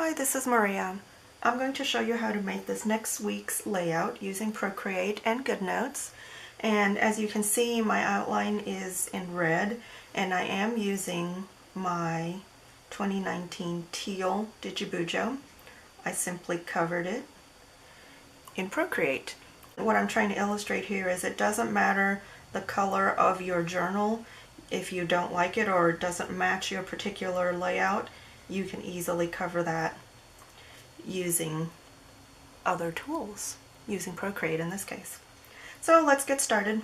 Hi, this is Maria. I'm going to show you how to make this next week's layout using Procreate and Goodnotes. And as you can see, my outline is in red, and I am using my 2019 teal DigiBujo. I simply covered it in Procreate. What I'm trying to illustrate here is it doesn't matter the color of your journal. If you don't like it or it doesn't match your particular layout, you can easily cover that using other tools, using Procreate in this case. So let's get started.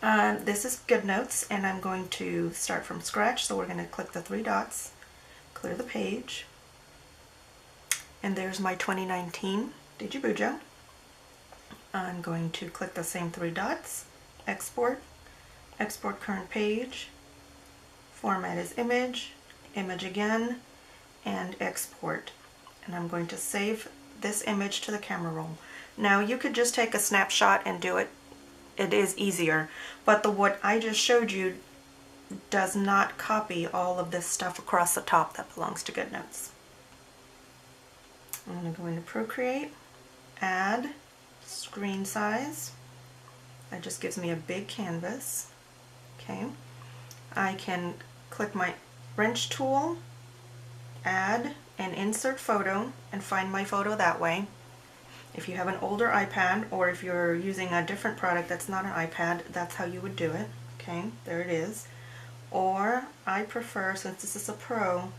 This is Goodnotes, and I'm going to start from scratch. So we're going to click the three dots, clear the page, and there's my 2019 DigiBujo. I'm going to click the same three dots, export, export current page, format as image, image again, and export. And I'm going to save this image to the camera roll. Now you could just take a snapshot and do it. It is easier, but what I just showed you does not copy all of this stuff across the top that belongs to Goodnotes. I'm going to go into Procreate, add screen size. That just gives me a big canvas. Okay, I can click my wrench tool, add and insert photo, and find my photo that way. If you have an older iPad, or if you're using a different product that's not an iPad, that's how you would do it. Okay, there it is. Or I prefer, since this is a Pro,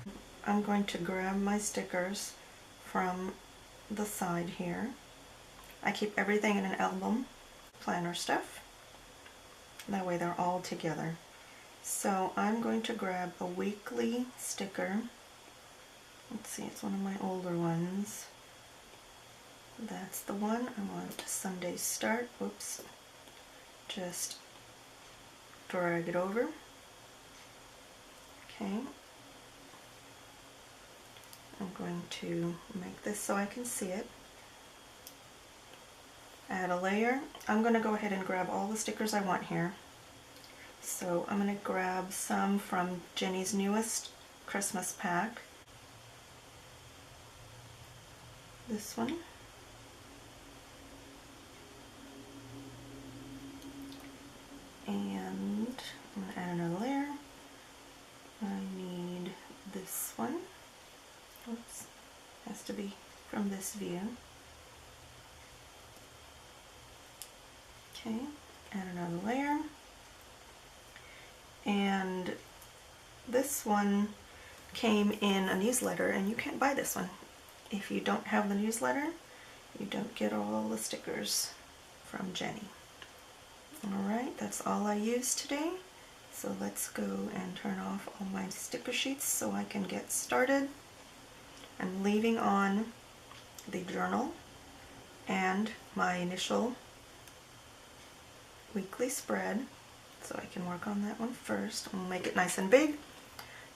I'm going to grab my stickers from the side here. I keep everything in an album, planner stuff. That way they're all together. So I'm going to grab a weekly sticker. Let's see, it's one of my older ones. That's the one. I want Sunday start. Whoops. Just drag it over. Okay. I'm going to make this so I can see it. Add a layer. I'm going to go ahead and grab all the stickers I want here. So I'm going to grab some from Jenny's newest Christmas pack. This one. And I'm going to add another layer. I need this one. Oops. Has to be from this view. Okay, add another layer. And this one came in a newsletter, and you can't buy this one. If you don't have the newsletter, you don't get all the stickers from Jenny. Alright, that's all I used today. So let's go and turn off all my sticker sheets so I can get started. I'm leaving on the journal and my initial weekly spread, so I can work on that one first. I'm going to make it nice and big.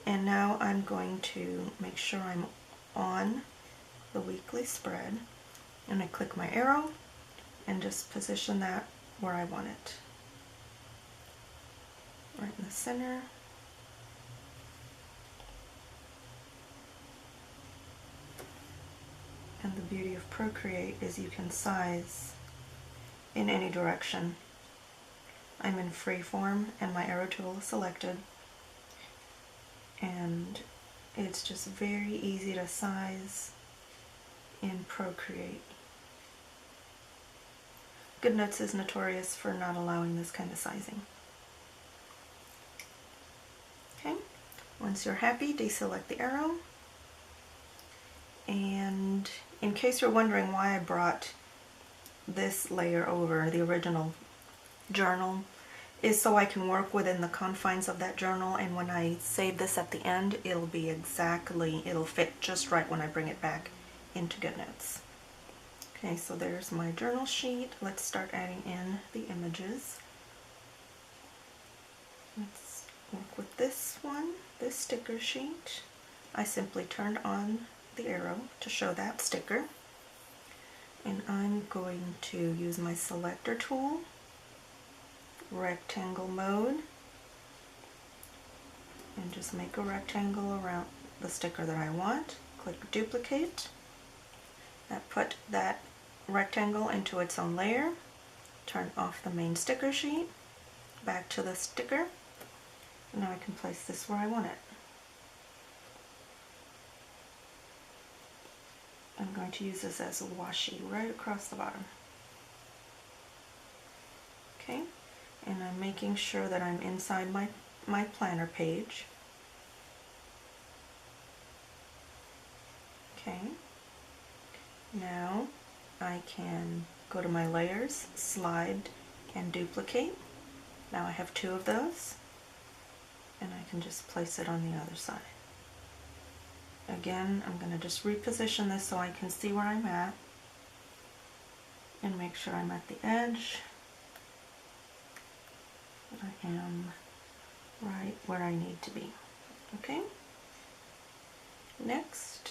And now I'm going to make sure I'm on the weekly spread, and I click my arrow and just position that where I want it. Right in the center. And the beauty of Procreate is you can size in any direction. I'm in freeform and my arrow tool is selected, and it's just very easy to size in Procreate. Goodnotes is notorious for not allowing this kind of sizing. Okay, once you're happy, deselect the arrow. And in case you're wondering why I brought this layer over the original journal, is so I can work within the confines of that journal, and when I save this at the end, it'll fit just right when I bring it back into Goodnotes. Okay, so there's my journal sheet. Let's start adding in the images. Let's work with this one, this sticker sheet. I simply turned on the arrow to show that sticker, and I'm going to use my selector tool, rectangle mode, and just make a rectangle around the sticker that I want. click duplicate. That put that rectangle into its own layer. Turn off the main sticker sheet, back to the sticker. Now I can place this where I want it. I'm going to use this as a washi right across the bottom. Okay, and I'm making sure that I'm inside my planner page. Okay, now I can go to my layers, slide, and duplicate. Now I have 2 of those, and I can just place it on the other side. Again, I'm going to just reposition this so I can see where I'm at, and make sure I'm at the edge, that I am right where I need to be. Okay, next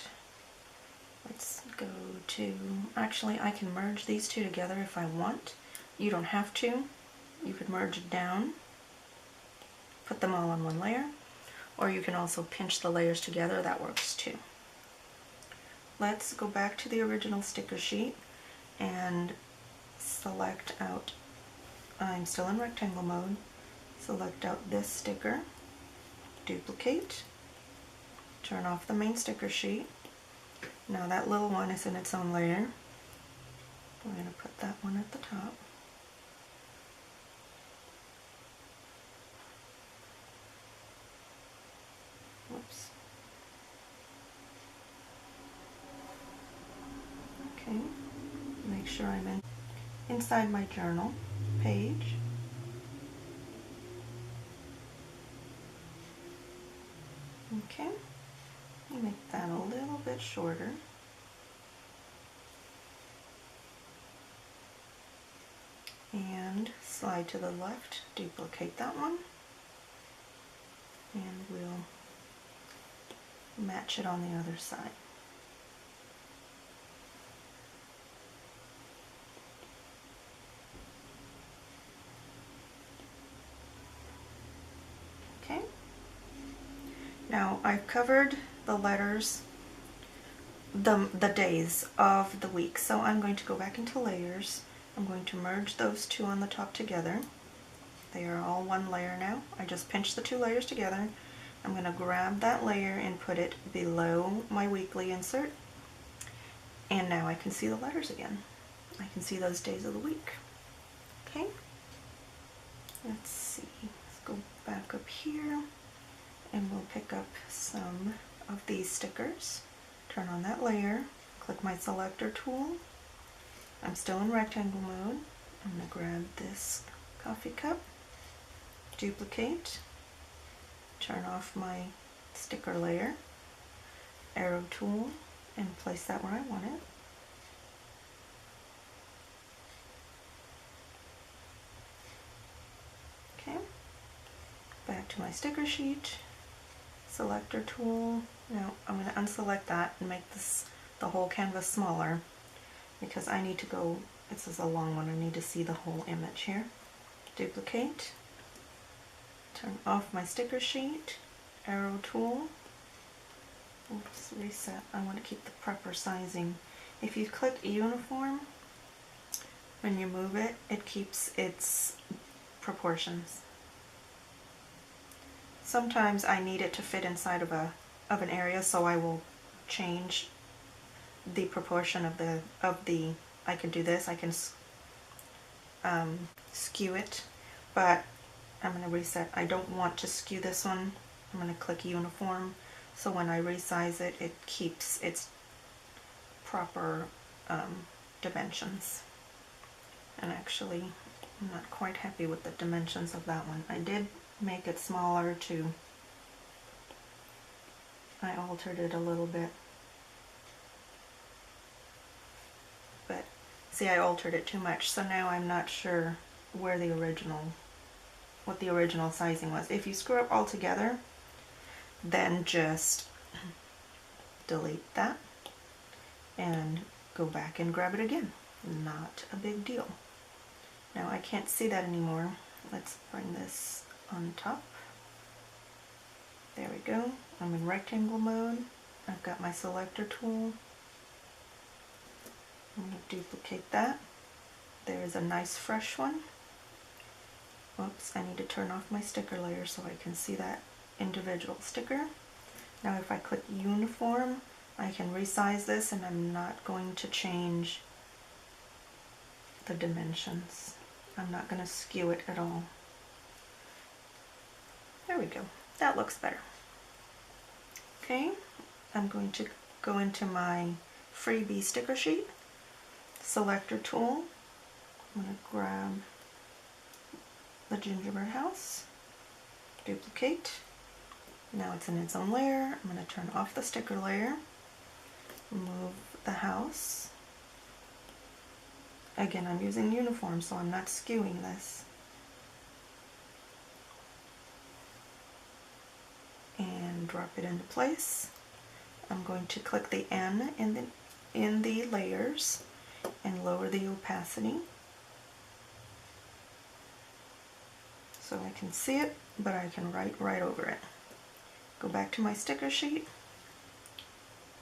let's go to, actually I can merge these 2 together if I want. You don't have to. You could merge it down, put them all on one layer, or you can also pinch the layers together. That works too. Let's go back to the original sticker sheet and select out, I'm still in rectangle mode, select out this sticker, duplicate, turn off the main sticker sheet. Now that little one is in its own layer. We're going to put that one at the top. Whoops. Okay, make sure I'm inside my journal page. Okay, make that a little bit shorter. And slide to the left, duplicate that one, and we'll match it on the other side. Okay, now I've covered the letters, the days of the week, so I'm going to go back into layers. I'm going to merge those 2 on the top together. They are all one layer now. I just pinched the 2 layers together. I'm going to grab that layer and put it below my weekly insert. And now I can see the letters again. I can see those days of the week. Okay, let's see. Let's go back up here and we'll pick up some of these stickers. Turn on that layer, click my selector tool. I'm still in rectangle mode. I'm going to grab this coffee cup, duplicate, turn off my sticker layer, arrow tool, and place that where I want it. Okay, back to my sticker sheet, selector tool. Now I'm going to unselect that and make this the whole canvas smaller, because I need to go, this is a long one, I need to see the whole image here. Duplicate, turn off my sticker sheet, arrow tool, oops, reset. I want to keep the proper sizing. If you click uniform, when you move it, it keeps its proportions. Sometimes I need it to fit inside of an area, so I will change the proportion of the I can do this, I can skew it, but I'm going to reset. I don't want to skew this one. I'm going to click uniform, so when I resize it, it keeps its proper dimensions. And actually, I'm not quite happy with the dimensions of that one. I did make it smaller too. I altered it a little bit. But see, I altered it too much, so now I'm not sure where the original, what the original sizing was. If you screw up altogether, then just delete that and go back and grab it again. Not a big deal. Now I can't see that anymore. Let's bring this on top. There we go. I'm in rectangle mode. I've got out my selector tool. I'm going to duplicate that. There's a nice fresh one. Oops, I need to turn off my sticker layer so I can see that individual sticker. Now if I click uniform, I can resize this, and I'm not going to change the dimensions. I'm not going to skew it at all. There we go. That looks better. Okay, I'm going to go into my freebie sticker sheet, selector tool. I'm going to grab the gingerbread house, duplicate. Now it's in its own layer. I'm going to turn off the sticker layer, move the house. Again, I'm using uniform, so I'm not skewing this. And drop it into place. I'm going to click the N in the layers and lower the opacity so I can see it, but I can write right over it. Go back to my sticker sheet,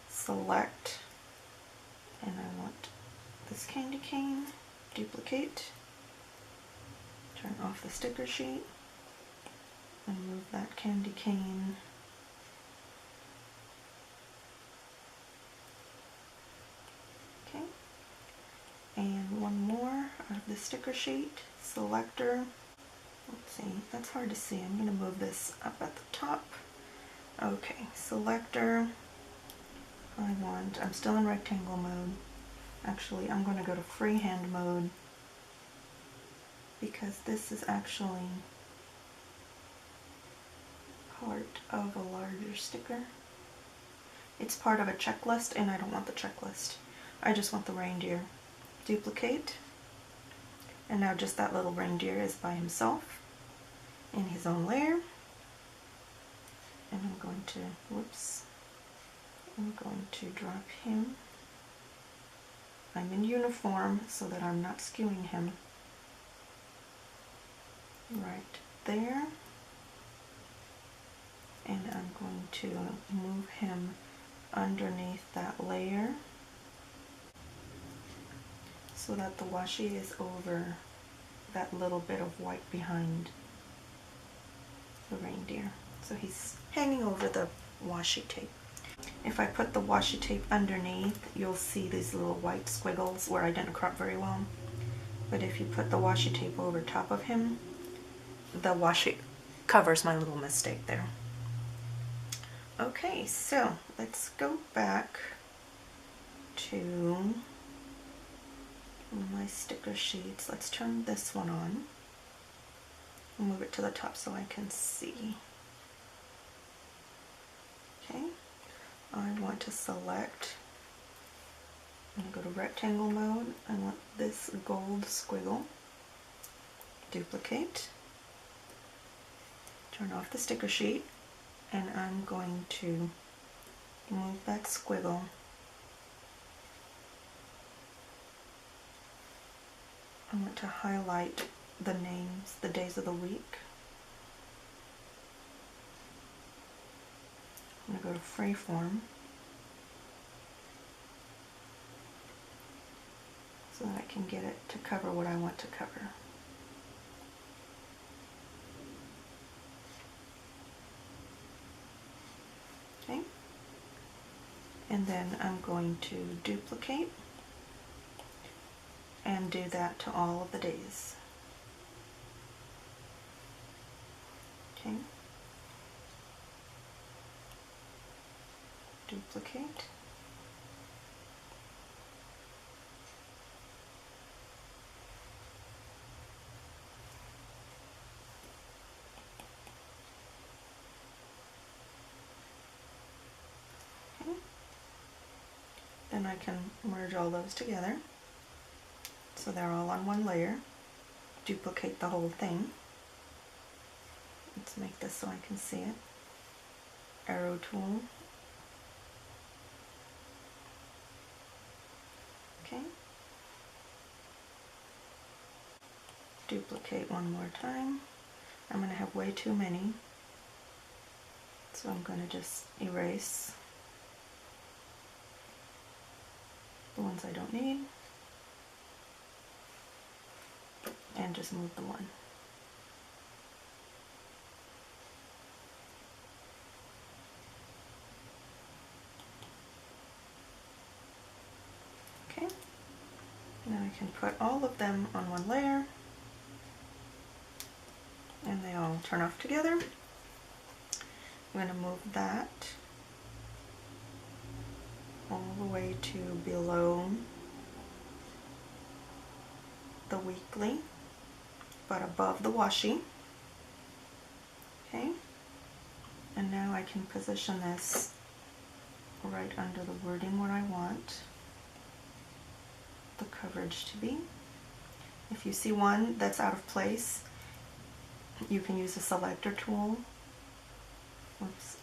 select, and I want this candy cane, duplicate, turn off the sticker sheet, and move that candy cane okay, and one more of the sticker sheet, selector. Let's see, that's hard to see. I'm going to move this up at the top. Okay, selector. I'm still in rectangle mode. Actually, I'm going to go to freehand mode because this is actually part of a larger sticker. It's part of a checklist, and I don't want the checklist. I just want the reindeer. Duplicate. And now just that little reindeer is by himself in his own layer. And I'm going to drop him. I'm in uniform so that I'm not skewing him. Right there. And I'm going to move him underneath that layer so that the washi is over that little bit of white behind the reindeer. So he's hanging over the washi tape. If I put the washi tape underneath, you'll see these little white squiggles where I didn't crop very well. But if you put the washi tape over top of him, the washi covers my little mistake there. Okay, so let's go back to my sticker sheets. Let's turn this one on. I'll move it to the top so I can see. Okay, I want to select, I'm going to go to rectangle mode. I want this gold squiggle. Duplicate. Turn off the sticker sheet, and I'm going to move that squiggle I want to highlight the names, the days of the week. I'm going to go to freeform so that I can get it to cover what I want to cover. Okay, and then I'm going to duplicate and do that to all of the days. Okay, duplicate, okay. Then I can merge all those together so they're all on one layer. Duplicate the whole thing. Let's make this so I can see it. Arrow tool. Okay. Duplicate one more time. I'm going to have way too many, so I'm going to just erase the ones I don't need, and just move the one. Okay, now I can put all of them on one layer, and they all turn off together. I'm going to move that all the way to below the weekly, but above the washi. Okay, and now I can position this right under the wording where I want the coverage to be. If you see one that's out of place, you can use a selector tool. Oops.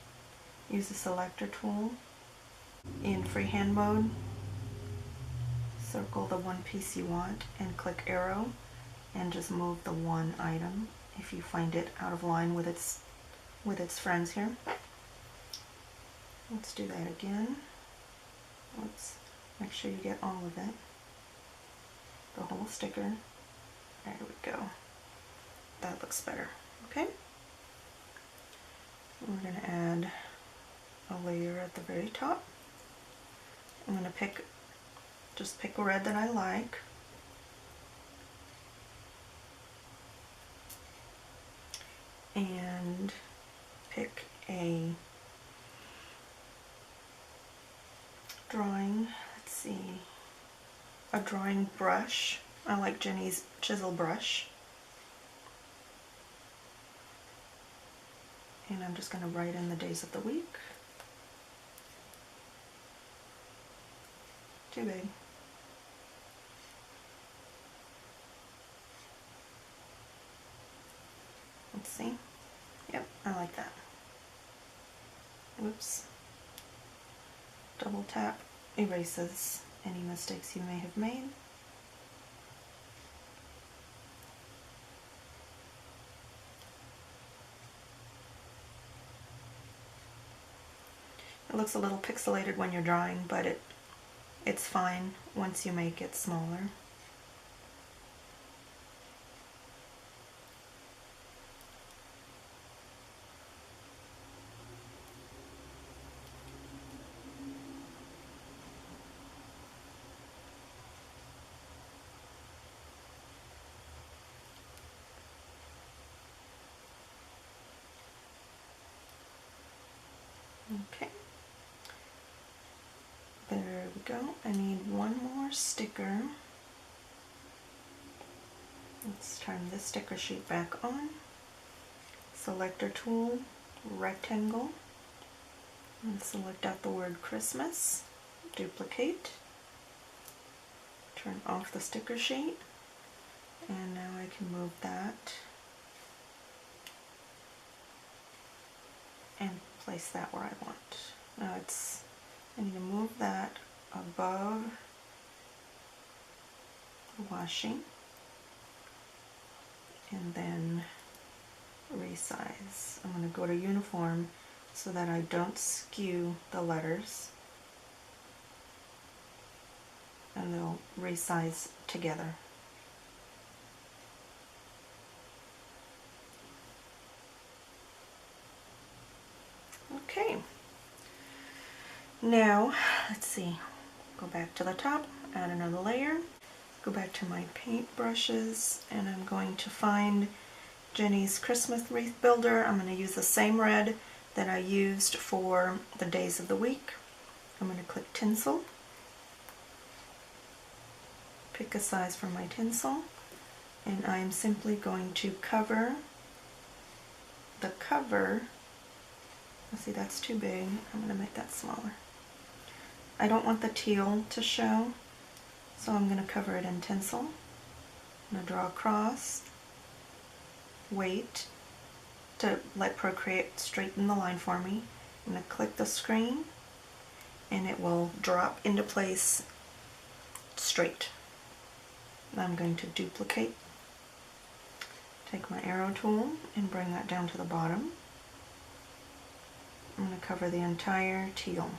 Use the selector tool in freehand mode. Circle the one piece you want and click arrow and just move the one item if you find it out of line with its friends here. Let's do that again. Let's make sure you get all of it. The whole sticker. There we go. That looks better. Okay. We're going to add a layer at the very top. I'm going to just pick a red that I like. And pick a drawing, let's see, a drawing brush. I like Jenny's chisel brush. And I'm just going to write in the days of the week. Too big. Let's see. Yep, I like that. Whoops. Double tap erases any mistakes you may have made. It looks a little pixelated when you're drawing, but it's fine once you make it smaller. Okay. There we go. I need one more sticker. Let's turn this sticker sheet back on. Selector tool, rectangle, and select out the word Christmas. Duplicate. Turn off the sticker sheet. And now I can move that and place that where I want. Now I need to move that above the washi and then resize. I'm going to go to uniform so that I don't skew the letters and they'll resize together. Okay, now let's see, go back to the top, add another layer, go back to my paint brushes, and I'm going to find Jenny's Christmas wreath builder. I'm going to use the same red that I used for the days of the week. I'm going to click tinsel, pick a size for my tinsel, and I'm simply going to cover the cover. See, that's too big. I'm going to make that smaller. I don't want the teal to show, so I'm going to cover it in tinsel. I'm going to draw across, wait to let Procreate straighten the line for me. I'm going to click the screen and it will drop into place straight. I'm going to duplicate, take my arrow tool and bring that down to the bottom. I'm going to cover the entire teal.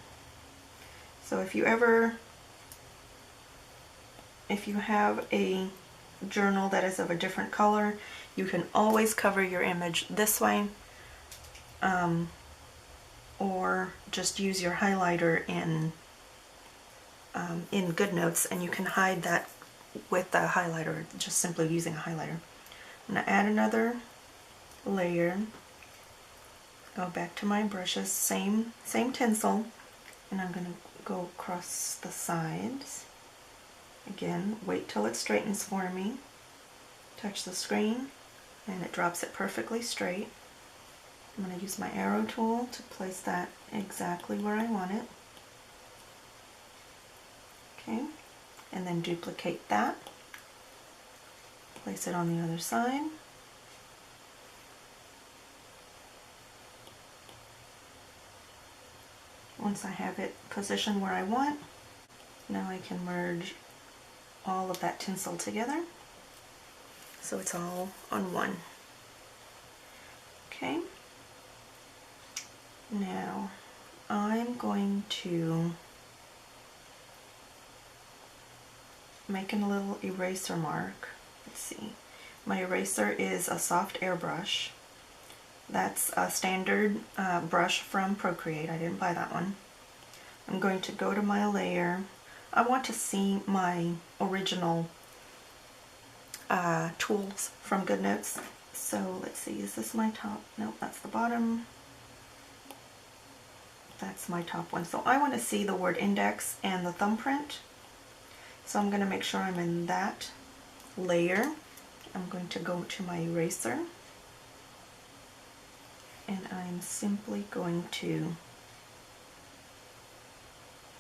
So if you ever if you have a journal that is of a different color, you can always cover your image this way, or just use your highlighter in Goodnotes, and you can hide that with the highlighter, just simply using a highlighter. I'm going to add another layer, go back to my brushes, same tinsel, and I'm going to go across the sides. Again, wait till it straightens for me. Touch the screen and it drops it perfectly straight. I'm going to use my arrow tool to place that exactly where I want it. Okay, and then duplicate that. Place it on the other side. Once I have it positioned where I want, now I can merge all of that tinsel together so it's all on one. Okay, now I'm going to make a little eraser mark. Let's see, my eraser is a soft airbrush. That's a standard brush from Procreate. I didn't buy that one. I'm going to go to my layer. I want to see my original tools from Goodnotes. So let's see, is this my top? Nope, that's the bottom. That's my top one. So I want to see the word index and the thumbprint. So I'm going to make sure I'm in that layer. I'm going to go to my eraser, and I'm simply going to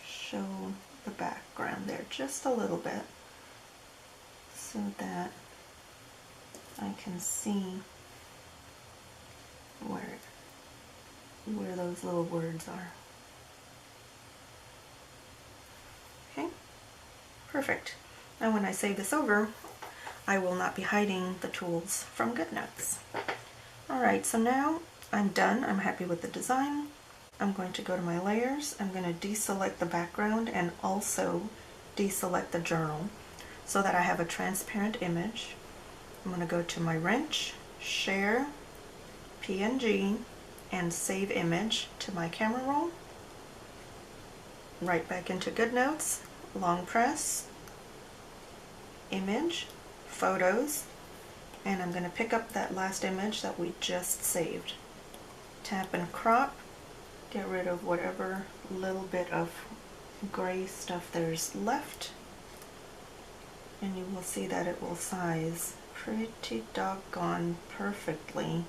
show the background there just a little bit so that I can see where those little words are. Okay, perfect. Now when I save this over, I will not be hiding the tools from Goodnotes. Alright, so now I'm done. I'm happy with the design. I'm going to go to my layers. I'm going to deselect the background and also deselect the journal so that I have a transparent image. I'm going to go to my wrench, share, PNG, and save image to my camera roll. Right back into Goodnotes, long press, image, photos, and I'm going to pick up that last image that we just saved. Tap and crop, get rid of whatever little bit of gray stuff there's left, and you will see that it will size pretty doggone perfectly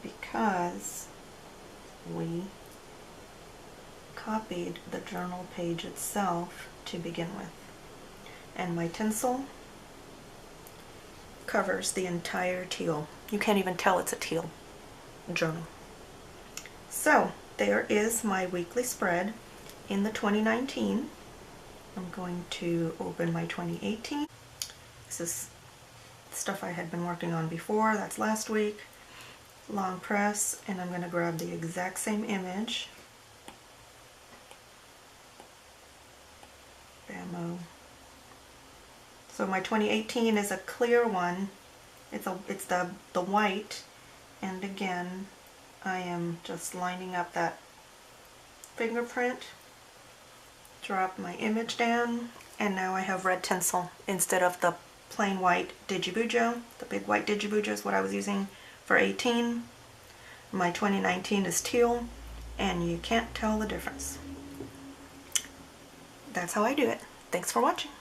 because we copied the journal page itself to begin with, and my tinsel covers the entire teal. You can't even tell it's a teal journal. So there is my weekly spread in the 2019. I'm going to open my 2018. This is stuff I had been working on before. That's last week. Long press, and I'm going to grab the exact same image. Bammo. So my 2018 is a clear one. It's the white, and again I am just lining up that fingerprint, drop my image down, and now I have red tinsel instead of the plain white DigiBujo. The big white DigiBujo is what I was using for 18. My 2019 is teal, and you can't tell the difference. That's how I do it. Thanks for watching.